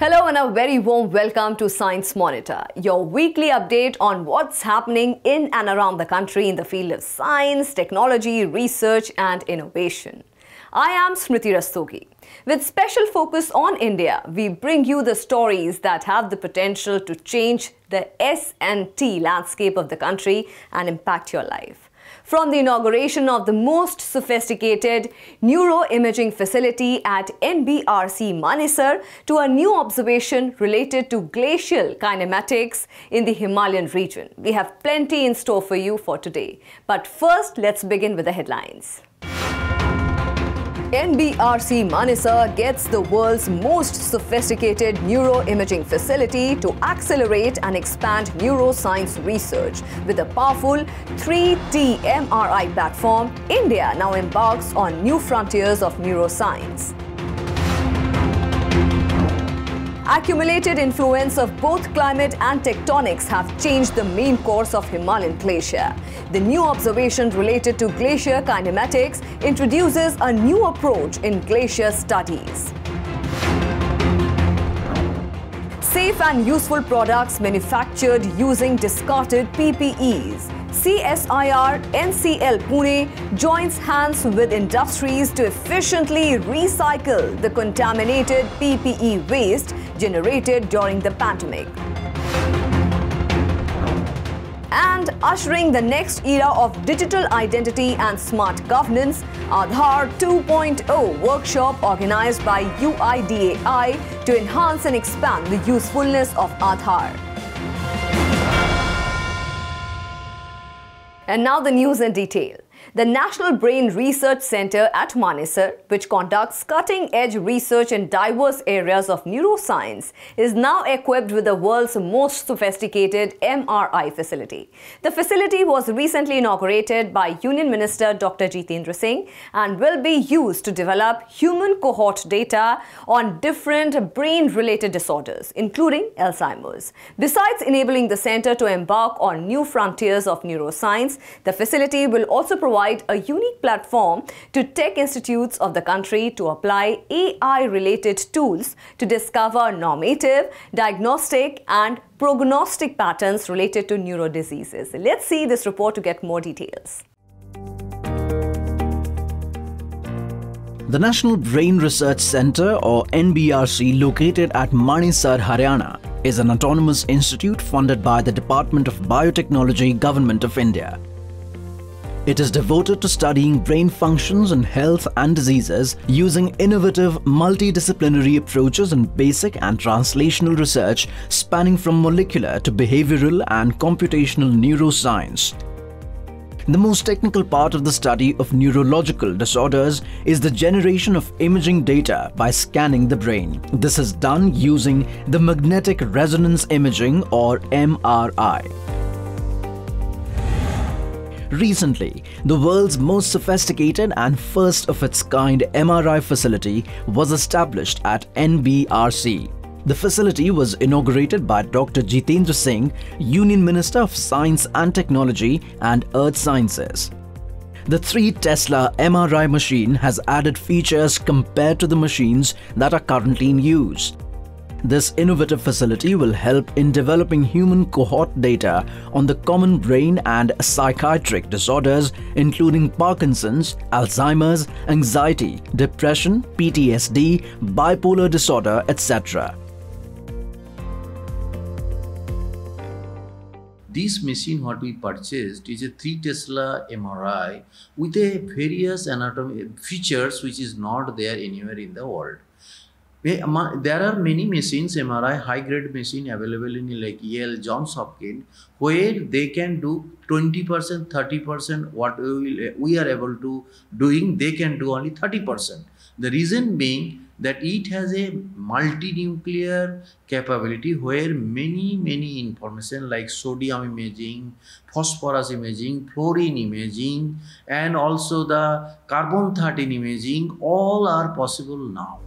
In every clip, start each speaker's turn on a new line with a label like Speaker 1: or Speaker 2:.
Speaker 1: Hello and a very warm welcome to Science Monitor, your weekly update on what's happening in and around the country in the field of science, technology, research and innovation. I am Smriti Rastogi. With special focus on India, we bring you the stories that have the potential to change the S&T landscape of the country and impact your life. From the inauguration of the most sophisticated neuroimaging facility at NBRC Manesar to a new observation related to glacial kinematics in the Himalayan region. We have plenty in store for you for today. But first, let's begin with the headlines. NBRC Manesar gets the world's most sophisticated neuroimaging facility to accelerate and expand neuroscience research. With a powerful 3D MRI platform, India now embarks on new frontiers of neuroscience. Accumulated influence of both climate and tectonics have changed the main course of Himalayan glacier. The new observation related to glacier kinematics introduces a new approach in glacier studies. Safe and useful products manufactured using discarded PPEs. CSIR NCL Pune joins hands with industries to efficiently recycle the contaminated PPE waste generated during the pandemic. And ushering the next era of digital identity and smart governance, Aadhaar 2.0 workshop organized by UIDAI to enhance and expand the usefulness of Aadhaar. And now the news in detail. The National Brain Research Center at Manesar, which conducts cutting-edge research in diverse areas of neuroscience, is now equipped with the world's most sophisticated MRI facility. The facility was recently inaugurated by Union Minister Dr. Jitendra Singh and will be used to develop human cohort data on different brain-related disorders, including Alzheimer's. Besides enabling the center to embark on new frontiers of neuroscience, the facility will also provide a unique platform to tech institutes of the country to apply AI-related tools to discover normative, diagnostic and prognostic patterns related to neurodiseases. Let's see this report to get more details.
Speaker 2: The National Brain Research Center, or NBRC, located at Manesar, Haryana, is an autonomous institute funded by the Department of Biotechnology, Government of India. It is devoted to studying brain functions in health and diseases using innovative multidisciplinary approaches in basic and translational research spanning from molecular to behavioral and computational neuroscience. The most technical part of the study of neurological disorders is the generation of imaging data by scanning the brain. This is done using the magnetic resonance imaging, or MRI. Recently, the world's most sophisticated and first of its kind MRI facility was established at NBRC. The facility was inaugurated by Dr. Jitendra Singh, Union Minister of Science and Technology and Earth Sciences. The 3 Tesla MRI machine has added features compared to the machines that are currently in use. This innovative facility will help in developing human cohort data on the common brain and psychiatric disorders including Parkinson's, Alzheimer's, anxiety, depression, PTSD, bipolar disorder, etc.
Speaker 3: This machine what we purchased is a 3 Tesla MRI with a various anatomy features which is not there anywhere in the world. There are many machines, MRI, high-grade machine available in like Yale, Johns Hopkins, where they can do 20%, 30%. What we are able to doing, they can do only 30%. The reason being that it has a multi-nuclear capability where many information like sodium imaging, phosphorus imaging, fluorine imaging, and also the carbon-13 imaging, all are possible now.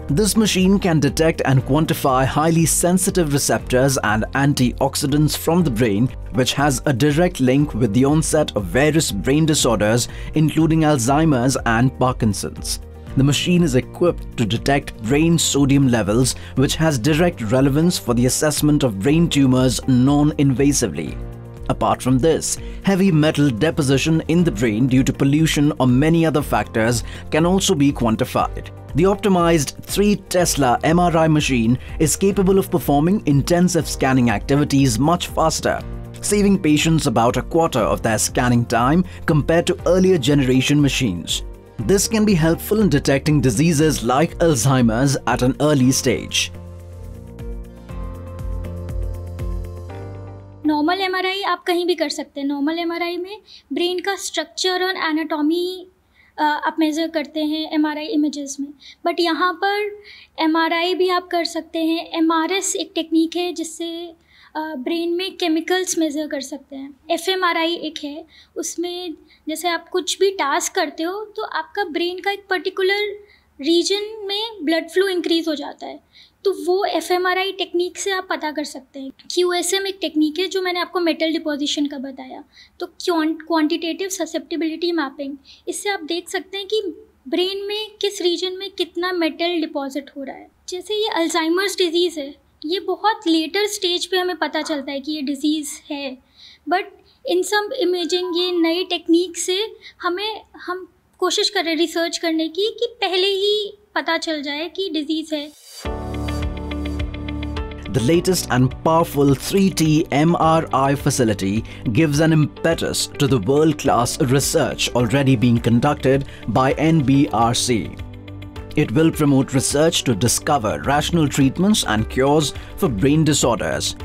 Speaker 2: This machine can detect and quantify highly sensitive receptors and antioxidants from the brain, which has a direct link with the onset of various brain disorders, including Alzheimer's and Parkinson's. The machine is equipped to detect brain sodium levels, which has direct relevance for the assessment of brain tumors non-invasively. Apart from this, heavy metal deposition in the brain due to pollution or many other factors can also be quantified. The optimized 3 Tesla MRI machine is capable of performing intensive scanning activities much faster, saving patients about a quarter of their scanning time compared to earlier generation machines. This can be helpful in detecting diseases like Alzheimer's at an early stage.
Speaker 4: Normal MRI आप कहीं भी कर सकते हैं। Normal MRI में brain का structure और anatomy आप मेज़र करते हैं एमआरआई इमेजेस में, बट यहाँ पर एमआरआई भी आप कर सकते हैं। एमआरएस एक टेक्निक है जिससे ब्रेन में केमिकल्स मेज़र कर सकते हैं। एफएमआरआई एक है, उसमें जैसे आप कुछ भी टास्क करते हो तो आपका ब्रेन का एक पर्टिकुलर रीजन में ब्लड फ्लो इंक्रीज़ हो जाता है, तो वो एफएमआरआई टेक्निक से आप पता कर सकते हैं। क्यूएसएम एक टेक्निक है जो मैंने आपको मेटल डिपोजिशन का बताया, तो क्वांटिटेटिव ससेप्टिबिलिटी मैपिंग, इससे आप देख सकते हैं कि ब्रेन में किस रीजन में कितना मेटल डिपॉजिट हो रहा है। जैसे ये अल्जाइमर्स डिजीज़ है, ये बहुत लेटर स्टेज पे हमें पता चलता है कि ये डिज़ीज़ है, बट इन सब इमेजिंग ये नई टेक्निक से हम कोशिश कर रहे हैं रिसर्च करने की कि पहले ही पता चल जाए कि डिज़ीज़ है।
Speaker 2: The latest and powerful 3T MRI facility gives an impetus to the world-class research already being conducted by NBRC. It will promote research to discover rational treatments and cures for brain disorders.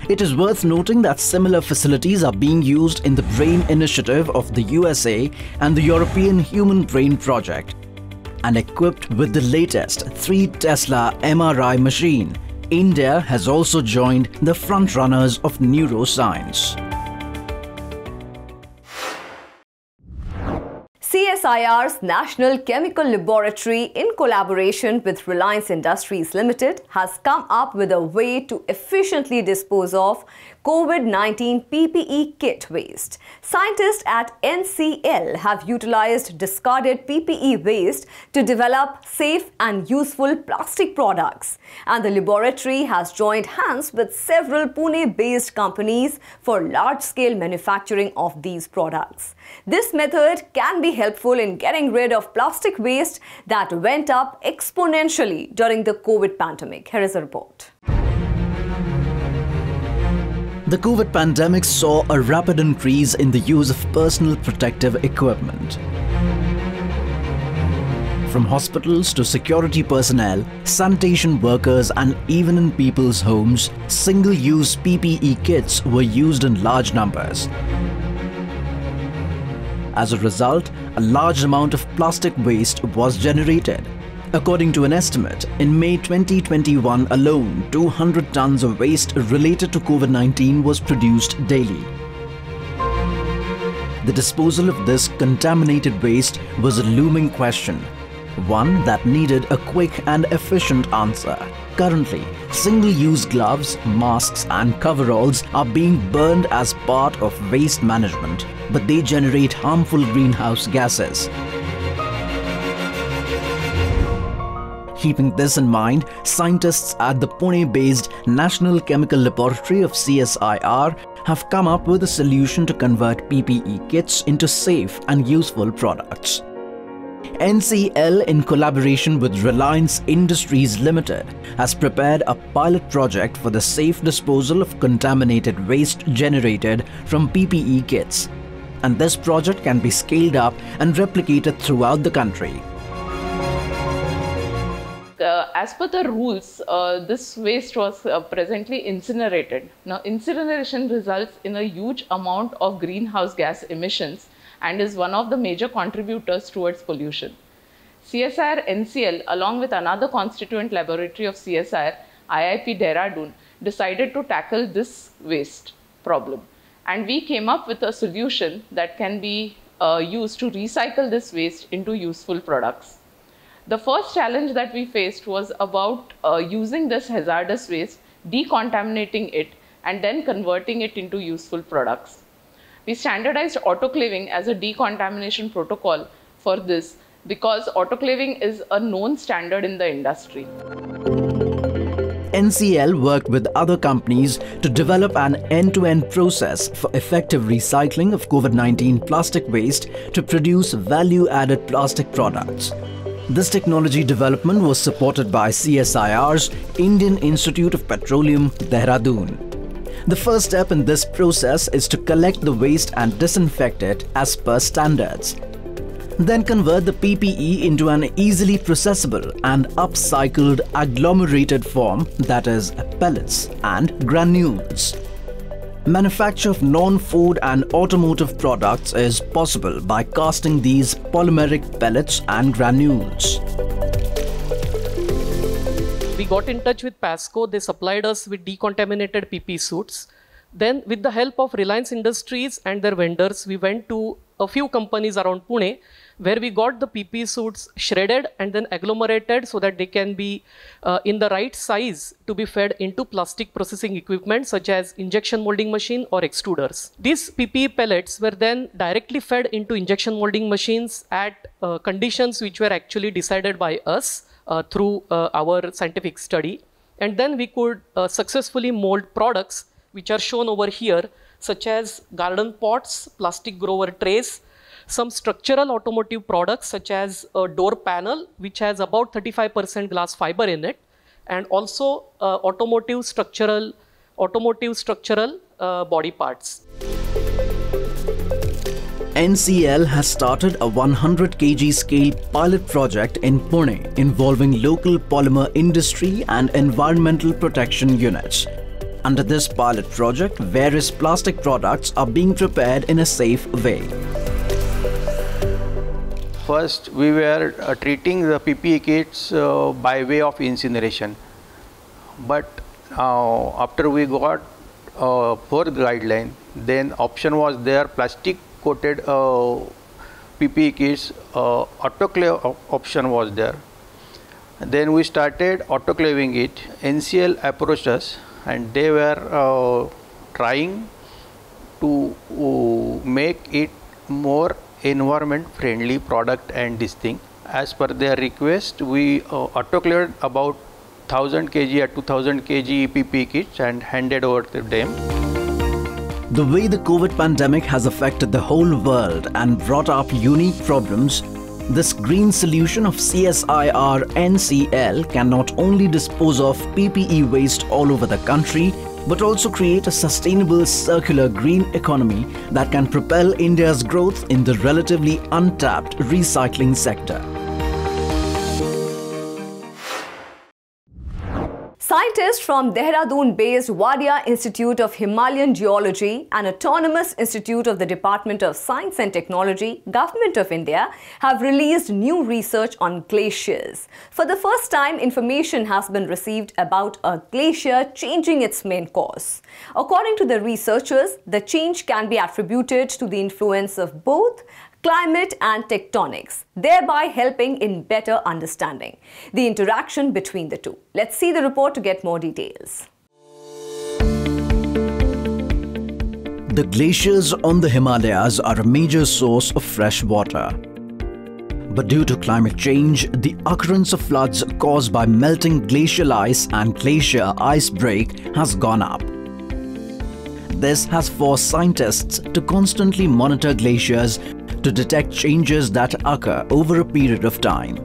Speaker 2: It is worth noting that similar facilities are being used in the Brain Initiative of the USA and the European Human Brain Project. And equipped with the latest 3 Tesla MRI machine, India has also joined the frontrunners of neuroscience.
Speaker 1: CSIR's National Chemical Laboratory, in collaboration with Reliance Industries Limited, has come up with a way to efficiently dispose of COVID-19 PPE kit waste. Scientists at NCL have utilized discarded PPE waste to develop safe and useful plastic products. And the laboratory has joined hands with several Pune-based companies for large-scale manufacturing of these products. This method can be helpful in getting rid of plastic waste that went up exponentially during the COVID pandemic. Here is a report.
Speaker 2: The COVID pandemic saw a rapid increase in the use of personal protective equipment. From hospitals to security personnel, sanitation workers, and even in people's homes, single-use PPE kits were used in large numbers. As a result, a large amount of plastic waste was generated. According to an estimate, in May 2021 alone, 200 tons of waste related to COVID-19 was produced daily. The disposal of this contaminated waste was a looming question, one that needed a quick and efficient answer. Currently, single-use gloves, masks and coveralls are being burned as part of waste management, but they generate harmful greenhouse gases. Keeping this in mind, scientists at the Pune-based National Chemical Laboratory of CSIR have come up with a solution to convert PPE kits into safe and useful products. NCL, in collaboration with Reliance Industries Limited, has prepared a pilot project for the safe disposal of contaminated waste generated from PPE kits. And this project can be scaled up and replicated throughout the country.
Speaker 5: As per the rules, this waste was presently incinerated. Now, incineration results in a huge amount of greenhouse gas emissions and is one of the major contributors towards pollution. CSIR NCL, along with another constituent laboratory of CSIR, IIP Dehradun, decided to tackle this waste problem. And we came up with a solution that can be used to recycle this waste into useful products. The first challenge that we faced was about using this hazardous waste, decontaminating it, and then converting it into useful products. We standardized autoclaving as a decontamination protocol for this, because autoclaving is a known standard in the industry.
Speaker 2: NCL worked with other companies to develop an end-to-end process for effective recycling of COVID-19 plastic waste to produce value-added plastic products. This technology development was supported by CSIR's Indian Institute of Petroleum, Dehradun. The first step in this process is to collect the waste and disinfect it as per standards. Then convert the PPE into an easily processable and upcycled agglomerated form, that is, pellets and granules. Manufacture of non-food and automotive products is possible by casting these polymeric pellets and granules.
Speaker 6: We got in touch with Pasco. They supplied us with decontaminated PP suits. Then, with the help of Reliance Industries and their vendors, we went to a few companies around Pune where we got the PP suits shredded and then agglomerated so that they can be in the right size to be fed into plastic processing equipment such as injection molding machine or extruders. These PP pellets were then directly fed into injection molding machines at conditions which were actually decided by us through our scientific study. And then we could successfully mold products which are shown over here, such as garden pots, plastic grower trays, some structural automotive products such as a door panel which has about 35% glass fiber in it, and also automotive structural body parts.
Speaker 2: NCL has started a 100 kg scale pilot project in Pune involving local polymer industry and environmental protection units. Under this pilot project, various plastic products are being prepared in a safe way.
Speaker 7: First, we were treating the PPE kits by way of incineration. But after we got fourth guideline, then option was there, plastic coated PPE kits, autoclave option was there. Then we started autoclaving it. NCL approached us and they were trying to make it more environment friendly product and this thing. As per their request, we autoclaved about 1000 kg or 2000 kg PPE kits and handed over to them.
Speaker 2: The way the COVID pandemic has affected the whole world and brought up unique problems, this green solution of CSIR NCL can not only dispose of PPE waste all over the country, but also create a sustainable circular green economy that can propel India's growth in the relatively untapped recycling sector.
Speaker 1: Scientists from Dehradun-based Wadia Institute of Himalayan Geology and Autonomous Institute of the Department of Science and Technology, Government of India, have released new research on glaciers. For the first time, information has been received about a glacier changing its main course. According to the researchers, the change can be attributed to the influence of both climate and tectonics, thereby helping in better understanding the interaction between the two. Let's see the report to get more details.
Speaker 2: The glaciers on the Himalayas are a major source of fresh water. But due to climate change, the occurrence of floods caused by melting glacial ice and glacier ice break has gone up. This has forced scientists to constantly monitor glaciers to detect changes that occur over a period of time.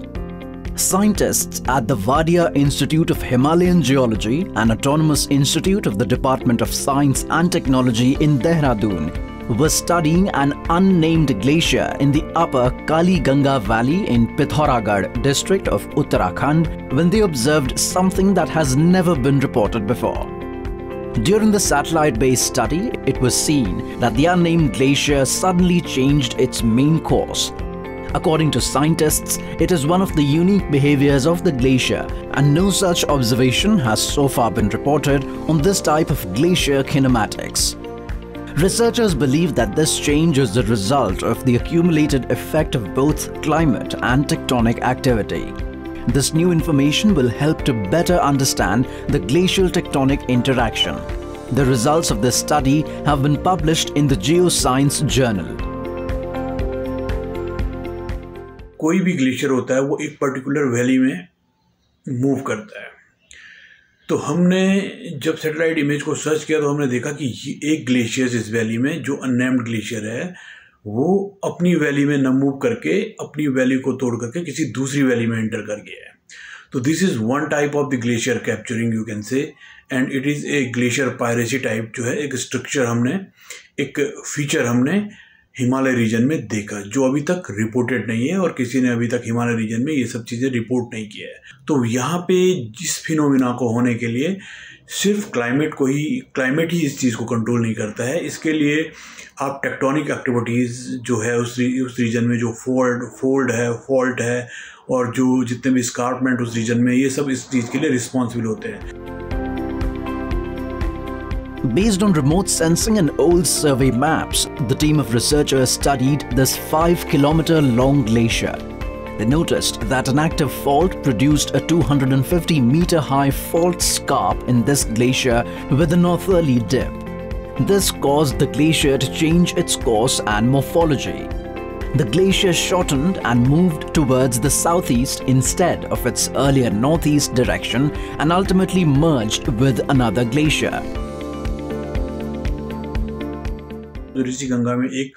Speaker 2: Scientists at the Wadia Institute of Himalayan Geology and Autonomous Institute of the Department of Science and Technology in Dehradun were studying an unnamed glacier in the upper Kali Ganga Valley in Pithoragarh district of Uttarakhand when they observed something that has never been reported before. During the satellite-based study, it was seen that the unnamed glacier suddenly changed its main course. According to scientists, it is one of the unique behaviors of the glacier, and no such observation has so far been reported on this type of glacier kinematics. Researchers believe that this change is the result of the accumulated effect of both climate and tectonic activity. This new information will help to better understand the glacial tectonic interaction. The results of this study have been published in the Geoscience Journal.
Speaker 8: कोई भी glacier होता है वो एक particular valley में move करता है। तो हमने जब सैटेलाइट इमेज को सर्च किया तो हमने देखा कि एक ग्लेशियर इस वैली में, जो अननेम्ड ग्लेशियर है, वो अपनी वैली में न मूव करके अपनी वैली को तोड़ करके किसी दूसरी वैली में एंटर कर गया है। तो this is one type of the glacier capturing, you can say, and it is a glacier piracy type, जो है एक स्ट्रक्चर हमने, एक फीचर हमने हिमालय रीजन में देखा, जो अभी तक रिपोर्टेड नहीं है और किसी ने अभी तक हिमालय रीजन में ये सब चीज़ें रिपोर्ट नहीं किया है। तो यहाँ पे जिस फिनोमिना को होने के लिए सिर्फ क्लाइमेट ही इस चीज़ को कंट्रोल नहीं करता है। इसके लिए आप टेक्टोनिक एक्टिविटीज़ जो है उस रीजन में जो फॉल्ट है और जो जितने भी स्कार्पमेंट उस रीजन में, ये सब इस चीज़ के लिए रिस्पॉन्सिबल होते हैं।
Speaker 2: Based on remote sensing and old survey maps, the team of researchers studied this 5-kilometer long glacier. They noticed that an active fault produced a 250-meter high fault scarp in this glacier with a northerly dip. This caused the glacier to change its course and morphology. The glacier shortened and moved towards the southeast instead of its earlier northeast direction and ultimately merged with another glacier.
Speaker 8: Rishi Ganga में एक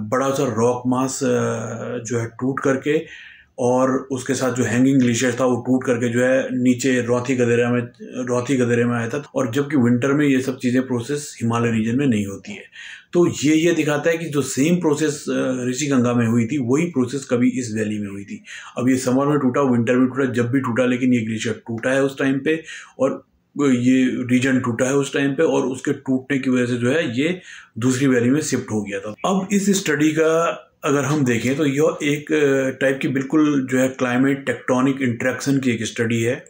Speaker 8: बड़ा सा rock mass जो है टूट करके, और उसके साथ जो हैंगिंग ग्लेशियर था वो टूट करके जो है नीचे रौथी गदेरे में आया था। और जबकि विंटर में ये सब चीज़ें प्रोसेस हिमालय रीजन में नहीं होती है। तो ये दिखाता है कि जो सेम प्रोसेस ऋषि गंगा में हुई थी वही प्रोसेस कभी इस वैली में हुई थी। अब ये समर में टूटा, विंटर में टूटा, जब भी टूटा, लेकिन ये ग्लेशियर टूटा है उस टाइम पे और ये रीजन टूटा है उस टाइम पे, और उसके टूटने की वजह से जो है ये दूसरी वैली में शिफ्ट हो गया था। अब इस स्टडी का अगर हम देखें तो यह एक टाइप की बिल्कुल जो है क्लाइमेट टेक्टोनिक इंटरेक्शन की एक स्टडी है,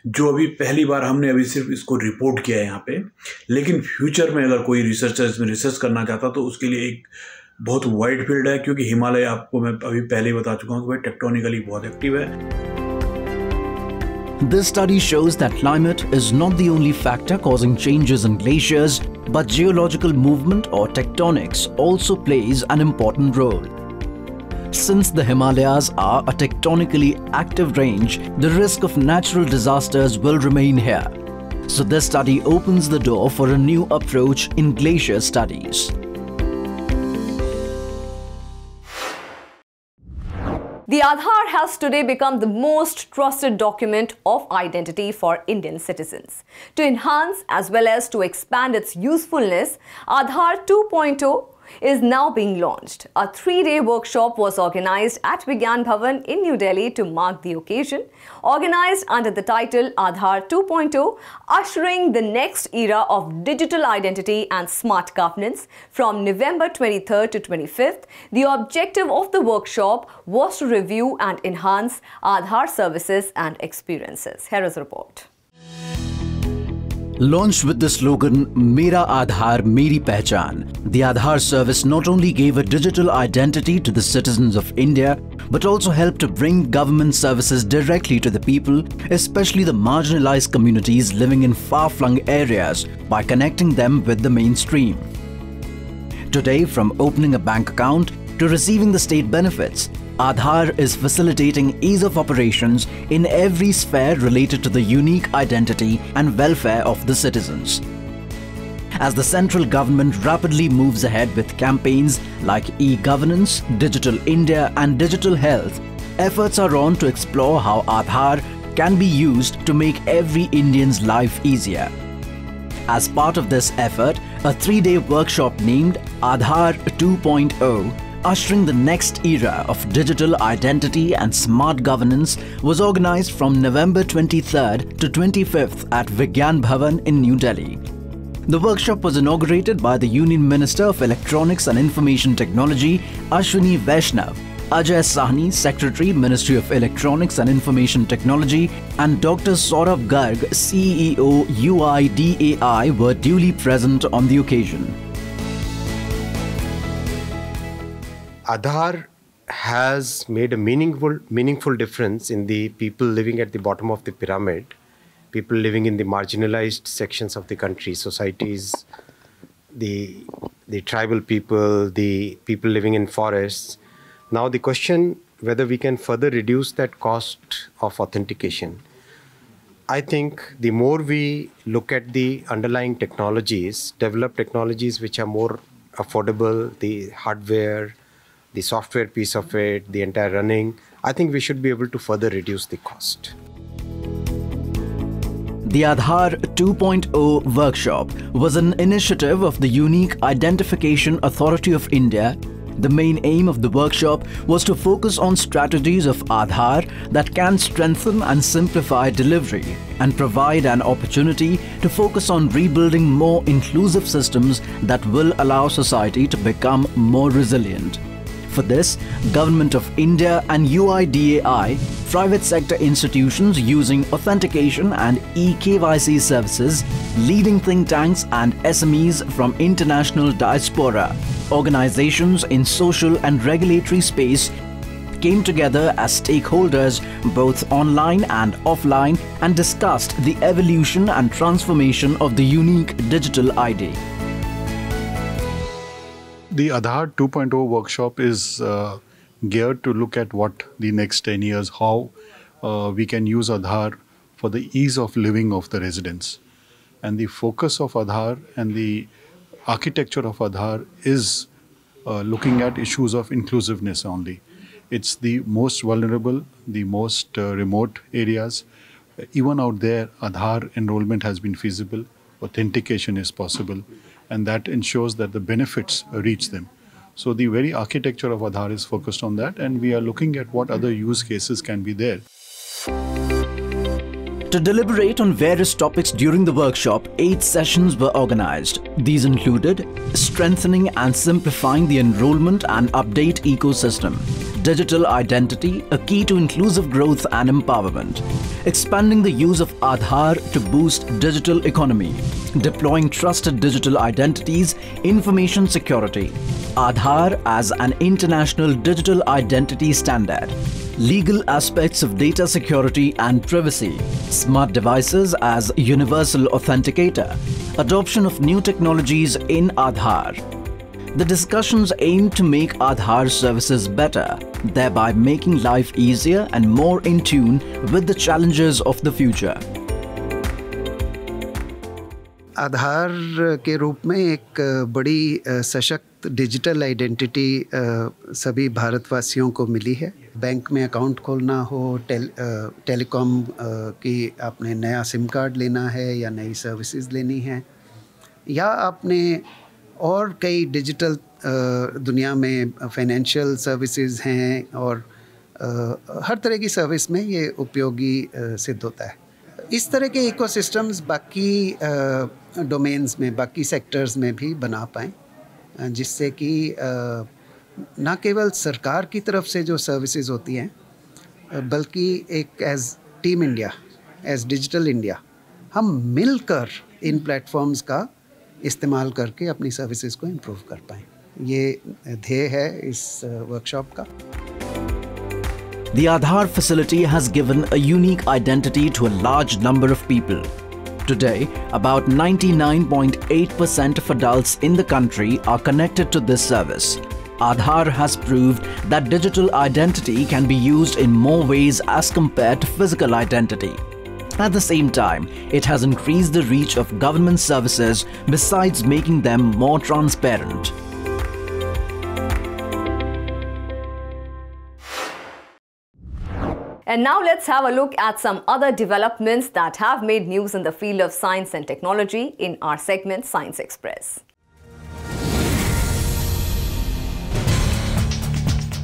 Speaker 8: जो अभी पहली बार हमने अभी सिर्फ इसको रिपोर्ट किया है यहाँ पे। लेकिन फ्यूचर में अगर कोई रिसर्चर इसमें रिसर्च करना चाहता तो उसके लिए एक बहुत वाइड फील्ड है, क्योंकि हिमालय आपको मैं अभी पहले ही बता चुका हूँ कि भाई टेक्टोनिकली बहुत एक्टिव है।
Speaker 2: This study shows that climate is not the only factor causing changes in glaciers, but geological movement or tectonics also plays an important role. Since the Himalayas are a tectonically active range, the risk of natural disasters will remain here. So this study opens the door for a new approach in glacier studies.
Speaker 1: The Aadhaar has today become the most trusted document of identity for Indian citizens. To enhance as well as to expand its usefulness, Aadhaar 2.0 is now being launched. A 3-day workshop was organized at Vigyan Bhavan in New Delhi to mark the occasion. Organized under the title Aadhaar 2.0, ushering the next era of digital identity and smart governance from November 23rd to 25th, the objective of the workshop was to review and enhance Aadhaar services and experiences. Here is a report.
Speaker 2: Launched with the slogan Mera Aadhaar Meri Pehchan, the Aadhaar service not only gave a digital identity to the citizens of India, but also helped to bring government services directly to the people, especially the marginalized communities living in far-flung areas, by connecting them with the mainstream. Today, from opening a bank account to receiving the state benefits, Aadhaar is facilitating ease of operations in every sphere related to the unique identity and welfare of the citizens. As the central government rapidly moves ahead with campaigns like e-governance, Digital India and digital health, efforts are on to explore how Aadhaar can be used to make every Indian's life easier. As part of this effort, a 3-day workshop named Aadhaar 2.0, ushering the next era of digital identity and smart governance, was organized from November 23rd to 25th at Vigyan Bhavan in New Delhi. The workshop was inaugurated by the Union Minister of Electronics and Information Technology, Ashwini Vaishnav. Ajay Sahni, Secretary, Ministry of Electronics and Information Technology, and Dr. Saurabh Garg, CEO, UIDAI, were duly present on the occasion.
Speaker 9: Aadhaar has made a meaningful difference in the people living at the bottom of the pyramid, people living in the marginalized sections of the country, societies, the tribal people, the people living in forests. Now the question whether we can further reduce that cost of authentication. I think the more we look at the underlying technologies, develop technologies which are more affordable, the hardware, the software piece of it, the entire running, I think we should be able to further reduce the cost.
Speaker 2: The Aadhaar 2.0 workshop was an initiative of the Unique Identification Authority of India. The main aim of the workshop was to focus on strategies of Aadhaar that can strengthen and simplify delivery and provide an opportunity to focus on rebuilding more inclusive systems that will allow society to become more resilient. For this, Government of India and UIDAI, private sector institutions using authentication and eKYC services, leading think tanks and SMEs from international diaspora, organizations in social and regulatory space came together as stakeholders both online and offline and discussed the evolution and transformation of the unique digital ID.
Speaker 10: The Aadhaar 2.0 workshop is geared to look at what the next 10 years, how we can use Aadhaar for the ease of living of the residents. And the focus of Aadhaar and the architecture of Aadhaar is looking at issues of inclusiveness only. It's the most vulnerable, the most remote areas. Even out there, Aadhaar enrollment has been feasible, authentication is possible, and that ensures that the benefits reach them. So the very architecture of Aadhaar is focused on that, and we are looking at what other use cases can be there.
Speaker 2: To deliberate on various topics during the workshop, 8 sessions were organized. These included strengthening and simplifying the enrollment and update ecosystem, digital identity, a key to inclusive growth and empowerment, expanding the use of Aadhaar to boost digital economy, deploying trusted digital identities, information security, Aadhaar as an international digital identity standard, legal aspects of data security and privacy, smart devices as universal authenticator, adoption of new technologies in Aadhaar. The discussions aim to make Aadhaar services better, thereby making life easier and more in tune with the challenges of the future.
Speaker 11: आधार के रूप में एक बड़ी सशक्त digital identity सभी भारतवासियों को मिली है। बैंक में अकाउंट खोलना हो, टेलीकॉम की आपने नया सिम कार्ड लेना है या नई सर्विसेज लेनी है, या आपने और कई डिजिटल दुनिया में फाइनेंशियल सर्विसेज हैं और हर तरह की सर्विस में ये उपयोगी सिद्ध होता है। इस तरह के इकोसिस्टम्स बाकी डोमेन्स में, बाकी सेक्टर्स में भी बना पाएँ, जिससे कि ना केवल सरकार की तरफ से जो सर्विसेज होती हैं बल्कि एक as team India, as digital India, हम मिलकर इन प्लेटफॉर्म्स का इस्तेमाल करके अपनी सर्विसेज को इम्प्रूव कर पाएँ। ये ध्येय है इस वर्कशॉप का।
Speaker 2: The Aadhaar facility has given a unique identity to a large number of people. Today, about 99.8% of adults in the country are connected to this service. Aadhaar has proved that digital identity can be used in more ways as compared to physical identity. At the same time, it has increased the reach of government services besides making them more transparent.
Speaker 1: And now let's have a look at some other developments that have made news in the field of science and technology in our segment Science Express.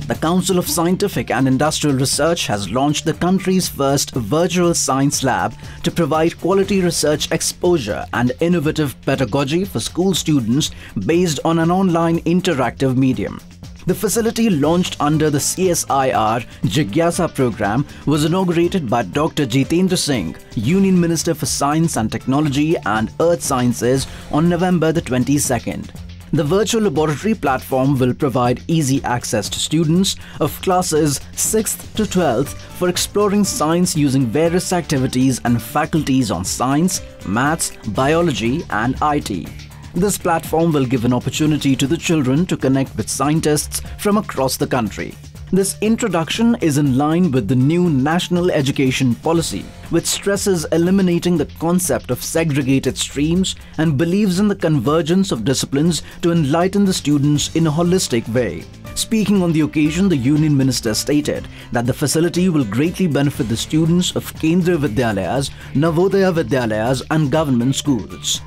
Speaker 2: The Council of Scientific and Industrial Research has launched the country's first virtual science lab to provide quality research exposure and innovative pedagogy for school students based on an online interactive medium. The facility, launched under the CSIR Jigyasa program, was inaugurated by Dr. Jitendra Singh, Union Minister for Science and Technology and Earth Sciences, on November the 22nd. The virtual laboratory platform will provide easy access to students of classes 6th to 12th for exploring science using various activities and faculties on science, maths, biology and IT. This platform will give an opportunity to the children to connect with scientists from across the country. This introduction is in line with the new national education policy, which stresses eliminating the concept of segregated streams and believes in the convergence of disciplines to enlighten the students in a holistic way. Speaking on the occasion, the Union Minister stated that the facility will greatly benefit the students of Kendriya Vidyalayas, Navodaya Vidyalayas and government schools.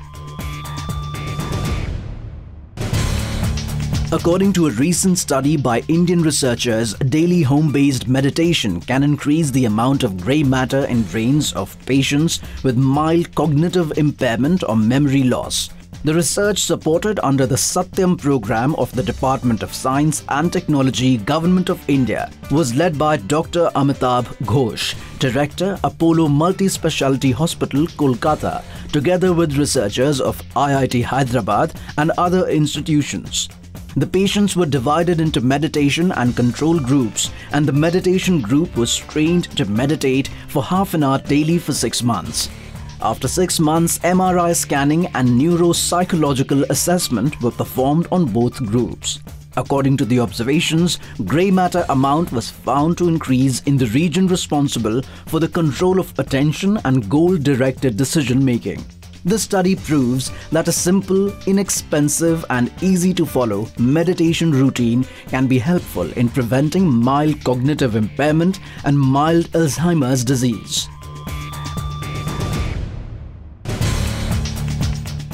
Speaker 2: According to a recent study by Indian researchers, daily home-based meditation can increase the amount of grey matter in brains of patients with mild cognitive impairment or memory loss. The research, supported under the Satyam program of the Department of Science and Technology, Government of India, was led by Dr. Amitabh Ghosh, Director, Apollo Multi-Speciality Hospital, Kolkata, together with researchers of IIT Hyderabad and other institutions. The patients were divided into meditation and control groups, and the meditation group was trained to meditate for half an hour daily for 6 months. After 6 months, MRI scanning and neuropsychological assessment were performed on both groups. According to the observations, grey matter amount was found to increase in the region responsible for the control of attention and goal-directed decision-making. This study proves that a simple, inexpensive and easy-to-follow meditation routine can be helpful in preventing mild cognitive impairment and mild Alzheimer's disease.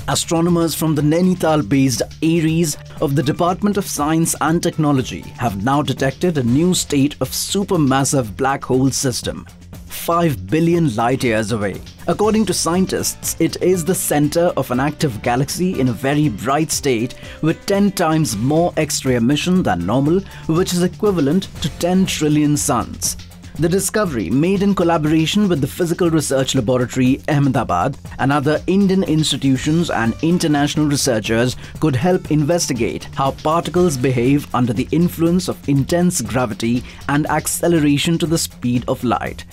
Speaker 2: Astronomers from the Nainital-based ARIES of the Department of Science and Technology have now detected a new state of supermassive black hole system, 5 billion light-years away. According to scientists, it is the center of an active galaxy in a very bright state with 10 times more X-ray emission than normal, which is equivalent to 10 trillion suns. The discovery, made in collaboration with the Physical Research Laboratory, Ahmedabad, and other Indian institutions and international researchers, could help investigate how particles behave under the influence of intense gravity and acceleration to the speed of light.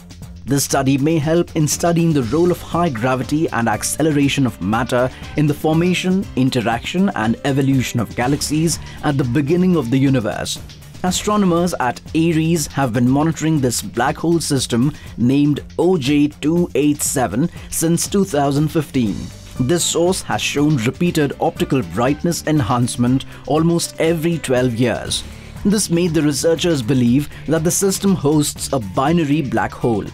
Speaker 2: This study may help in studying the role of high gravity and acceleration of matter in the formation, interaction, and evolution of galaxies at the beginning of the universe. Astronomers at ARIES have been monitoring this black hole system named OJ287 since 2015. This source has shown repeated optical brightness enhancement almost every 12 years. This made the researchers believe that the system hosts a binary black hole.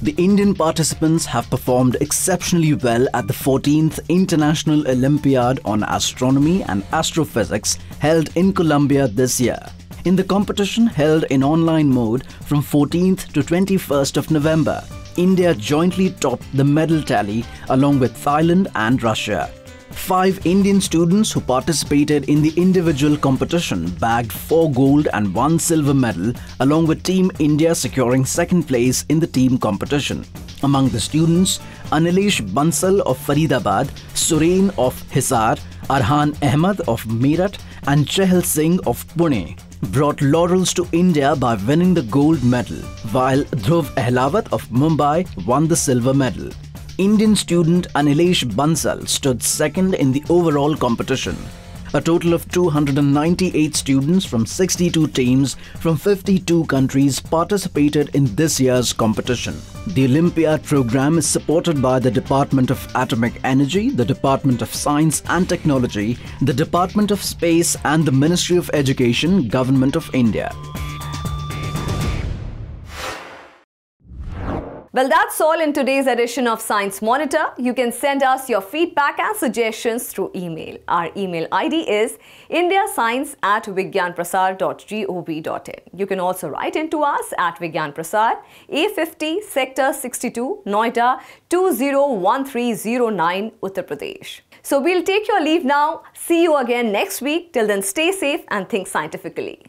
Speaker 2: The Indian participants have performed exceptionally well at the 14th International Olympiad on Astronomy and Astrophysics held in Colombia this year. In the competition held in online mode from 14th to 21st of November, India jointly topped the medal tally along with Thailand and Russia. 5 Indian students who participated in the individual competition bagged 4 gold and 1 silver medal, along with Team India securing second place in the team competition. Among the students, Anilesh Bansal of Faridabad, Surain of Hisar, Arhan Ahmed of Meerut and Chehal Singh of Pune brought laurels to India by winning the gold medal, while Dhruv Ahlawat of Mumbai won the silver medal. Indian student Anilesh Bansal stood second in the overall competition. A total of 298 students from 62 teams from 52 countries participated in this year's competition. The Olympiad program is supported by the Department of Atomic Energy, the Department of Science and Technology, the Department of Space and the Ministry of Education, Government of India.
Speaker 1: Well, that's all in today's edition of Science Monitor. You can send us your feedback and suggestions through email. Our email ID is indiascience@vigyanprasar.gov.in. You can also write into us at Vigyan Prasar, A50, Sector 62, Noida 201309, Uttar Pradesh. So we'll take your leave now. See you again next week. Till then, stay safe and think scientifically.